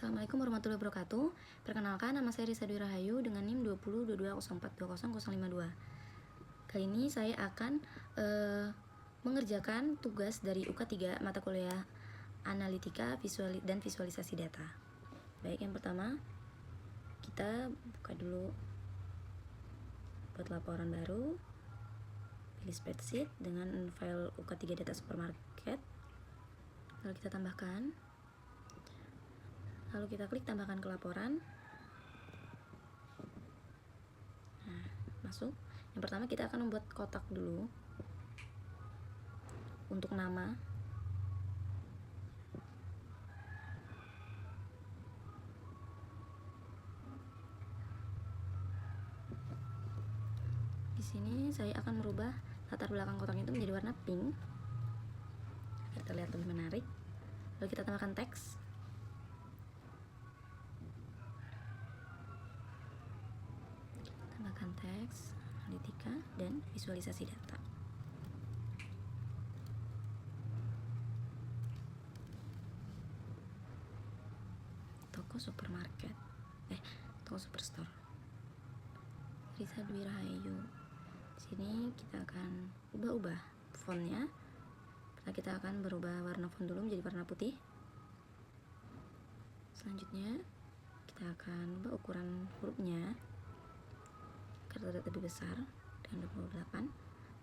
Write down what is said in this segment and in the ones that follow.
Assalamualaikum warahmatullahi wabarakatuh. Perkenalkan, nama saya Risa Dwi Rahayu dengan NIM 202204200052. Kali ini saya akan mengerjakan tugas dari UK 3 mata kuliah Analitika dan Visualisasi Data. Baik, yang pertama kita buka dulu buat laporan baru, pilih spreadsheet dengan file UK 3 data supermarket, lalu kita tambahkan. Lalu kita klik tambahkan ke laporan. Nah, masuk. Yang pertama kita akan membuat kotak dulu untuk nama. Di sini saya akan merubah latar belakang kotak itu menjadi warna pink agar terlihat lebih menarik. Lalu kita tambahkan teks. Teks, analitika, dan visualisasi data. Toko supermarket, toko superstore. Risa Dwi Rahayu. Di sini kita akan ubah fontnya. Kita akan berubah warna font dulu menjadi warna putih. Selanjutnya kita akan ubah ukuran hurufnya terlihat lebih besar dengan 28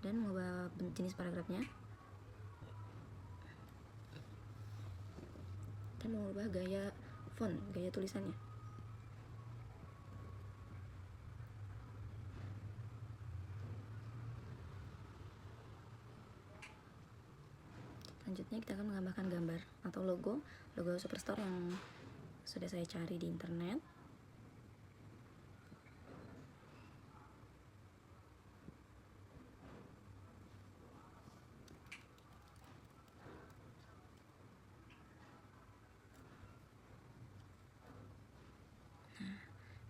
dan mengubah jenis paragrafnya dan mengubah gaya font, gaya tulisannya. Selanjutnya kita akan menambahkan gambar atau logo Superstore yang sudah saya cari di internet.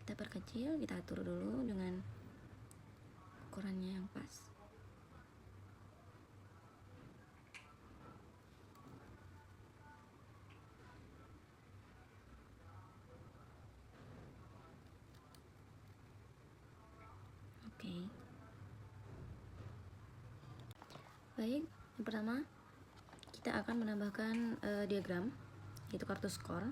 Kita perkecil, kita atur dulu dengan ukurannya yang pas. Oke. Baik, yang pertama kita akan menambahkan diagram, yaitu kartu skor.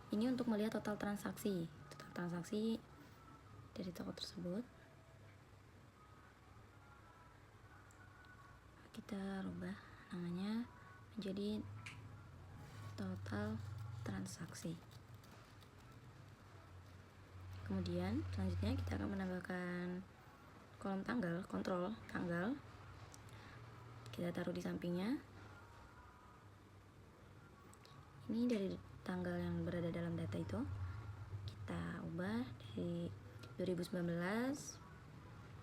Ini untuk melihat total transaksi dari toko tersebut. Kita rubah namanya menjadi total transaksi. Kemudian selanjutnya kita akan menambahkan kolom tanggal, kontrol tanggal. Kita taruh di sampingnya. Ini dari tanggal yang berada dalam data itu kita ubah dari 2019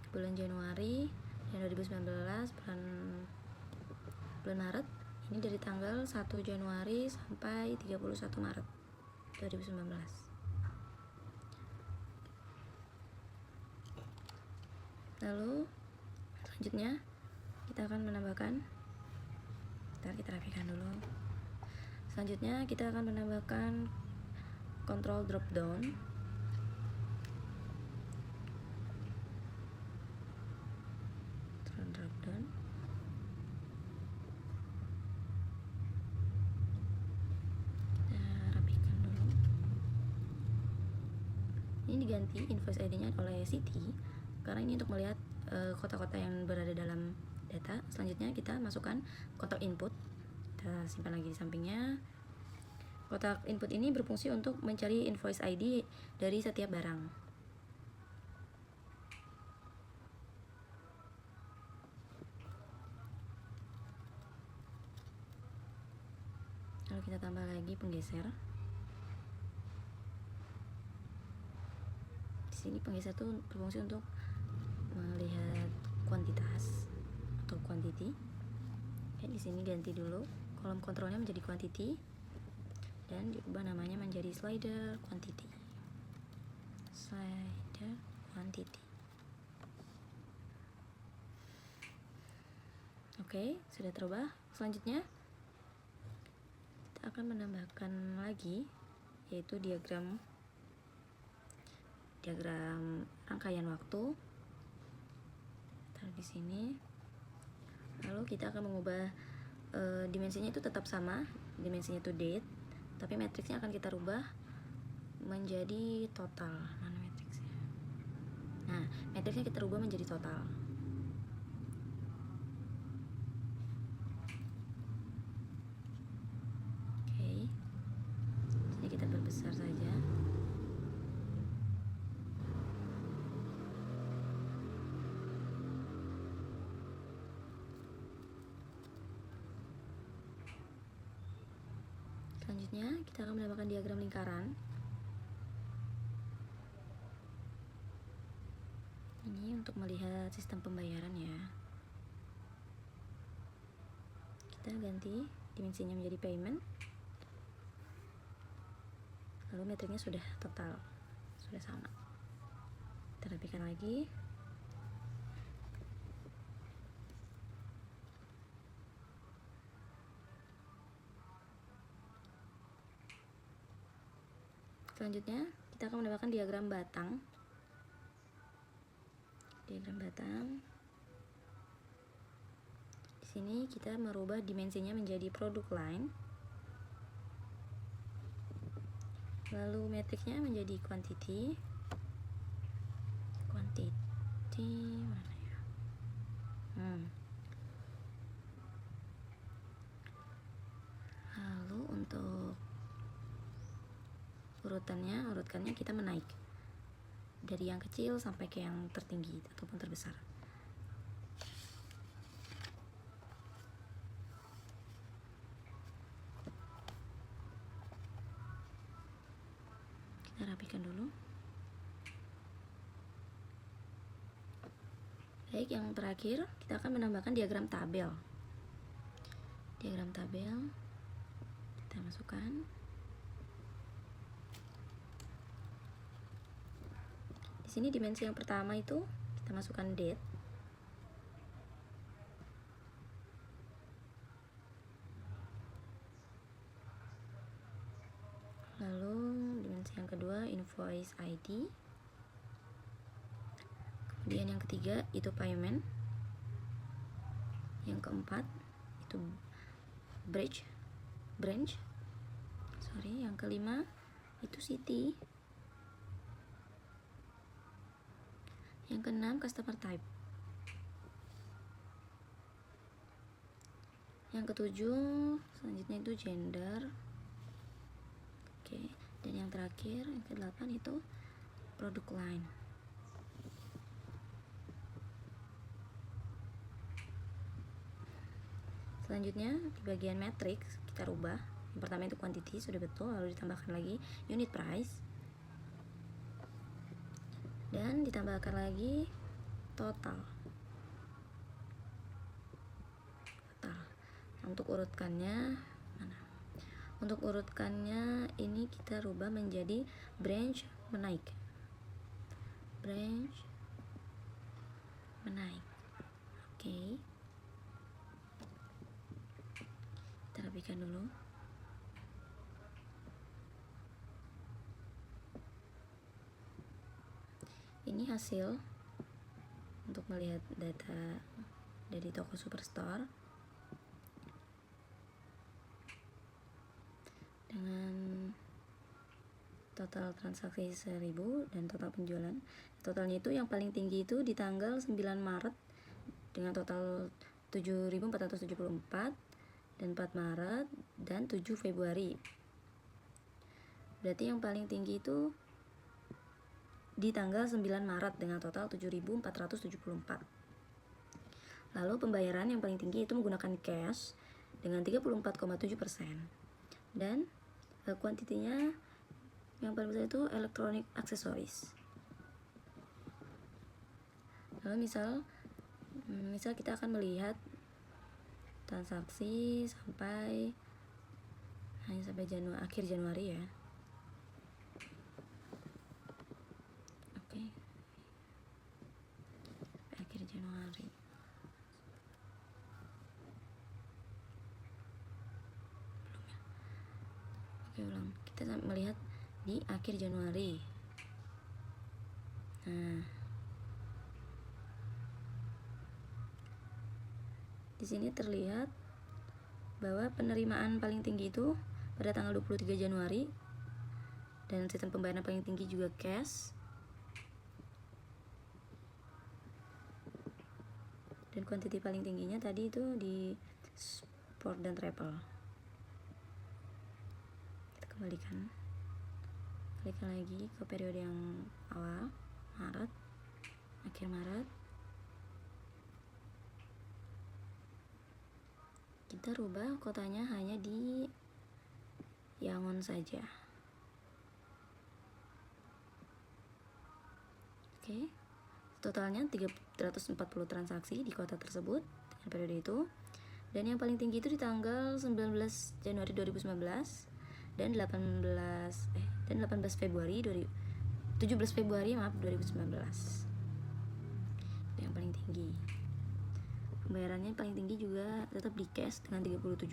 bulan Januari dan 2019 bulan Maret. Ini dari tanggal 1 Januari sampai 31 Maret 2019. Lalu selanjutnya kita akan menambahkan, kita rapikan dulu. Selanjutnya kita akan menambahkan control drop down. Kita rapikan dulu. Ini diganti invoice ID-nya oleh Siti karena ini untuk melihat kota-kota yang berada dalam data. Selanjutnya kita masukkan kotak input. Kita simpan lagi di sampingnya. Kotak input ini berfungsi untuk mencari invoice ID dari setiap barang. Lalu kita tambah lagi penggeser. Di sini penggeser itu berfungsi untuk melihat kuantitas atau quantity. Oke, di sini ganti dulu kolom kontrolnya menjadi quantity dan diubah namanya menjadi slider quantity. Oke, sudah terubah. Selanjutnya kita akan menambahkan lagi, yaitu diagram rangkaian waktu. Taruh di sini. Lalu kita akan mengubah dimensinya itu tetap sama, dimensinya itu date, tapi matriksnya akan kita rubah menjadi total. Mana matriksnya? Nah, matriksnya kita rubah menjadi total. Oke. Jadi kita perbesar saja. Selanjutnya, kita akan menambahkan diagram lingkaran. Ini untuk melihat sistem pembayaran ya. Kita ganti dimensinya menjadi payment. Lalu metriknya sudah total, sudah sama. Kita rapikan lagi. Selanjutnya, kita akan menambahkan diagram batang. Diagram batang. Di sini kita merubah dimensinya menjadi product line. Lalu matriksnya menjadi quantity. Quantity mana ya? Lalu untuk urutkannya kita menaik dari yang kecil sampai ke yang tertinggi ataupun terbesar. Kita rapikan dulu. Baik, yang terakhir kita akan menambahkan diagram tabel. Diagram tabel kita masukkan. Di sini dimensi yang pertama itu kita masukkan date. Lalu dimensi yang kedua invoice ID. Kemudian yang ketiga itu payment. Yang keempat itu branch. Yang kelima itu city. Yang keenam customer type. Yang ketujuh selanjutnya itu gender. Oke, dan yang terakhir yang ke-8 itu product line. Selanjutnya di bagian matrix kita rubah. Yang pertama itu quantity sudah betul, lalu ditambahkan lagi unit price. Dan ditambahkan lagi total. Untuk urutkannya mana? Untuk urutkannya ini kita rubah menjadi branch menaik. Branch menaik. Oke. Kita rapikan dulu. Ini hasil untuk melihat data dari toko Superstore dengan total transaksi 1000 dan total penjualan. Totalnya itu yang paling tinggi itu di tanggal 9 Maret dengan total 7.474 dan 4 Maret dan 7 Februari. Berarti yang paling tinggi itu di tanggal 9 Maret dengan total 7.474. Lalu pembayaran yang paling tinggi itu menggunakan cash dengan 34,7%. Dan kuantitinya yang paling besar itu electronic accessories. Lalu misal kita akan melihat transaksi sampai akhir Januari ya. Oke. Akhir Januari. Oke, ulang. Kita melihat di akhir Januari. Nah, di sini terlihat bahwa penerimaan paling tinggi itu pada tanggal 23 Januari dan sistem pembayaran paling tinggi juga cash. Dan quantity paling tingginya tadi itu di sport dan travel. Kita kembalikan lagi ke periode yang awal, Maret, akhir Maret. Kita rubah kotanya hanya di Yangon saja. Oke, totalnya 340 transaksi di kota tersebut dengan periode itu. Dan yang paling tinggi itu di tanggal 19 Januari 2019 dan 18 Februari 17 Februari 2019. Itu yang paling tinggi. Pembayarannya paling tinggi juga tetap di cash dengan 37%.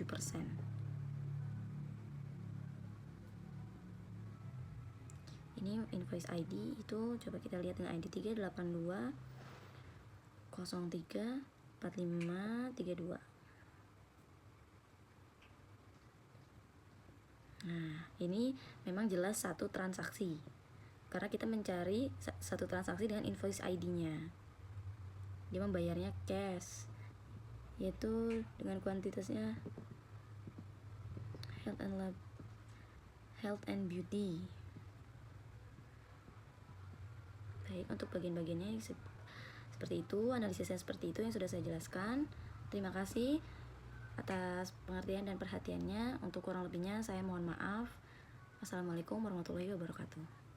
Ini invoice ID itu coba kita lihat dengan ID 382034532. Nah, ini memang jelas satu transaksi karena kita mencari satu transaksi dengan invoice ID-nya. Dia membayarnya cash, yaitu dengan kuantitasnya health and beauty. Baik, untuk bagian-bagiannya seperti itu, analisisnya seperti itu yang sudah saya jelaskan. Terima kasih atas pengertian dan perhatiannya. Untuk kurang lebihnya saya mohon maaf. Wassalamualaikum warahmatullahi wabarakatuh.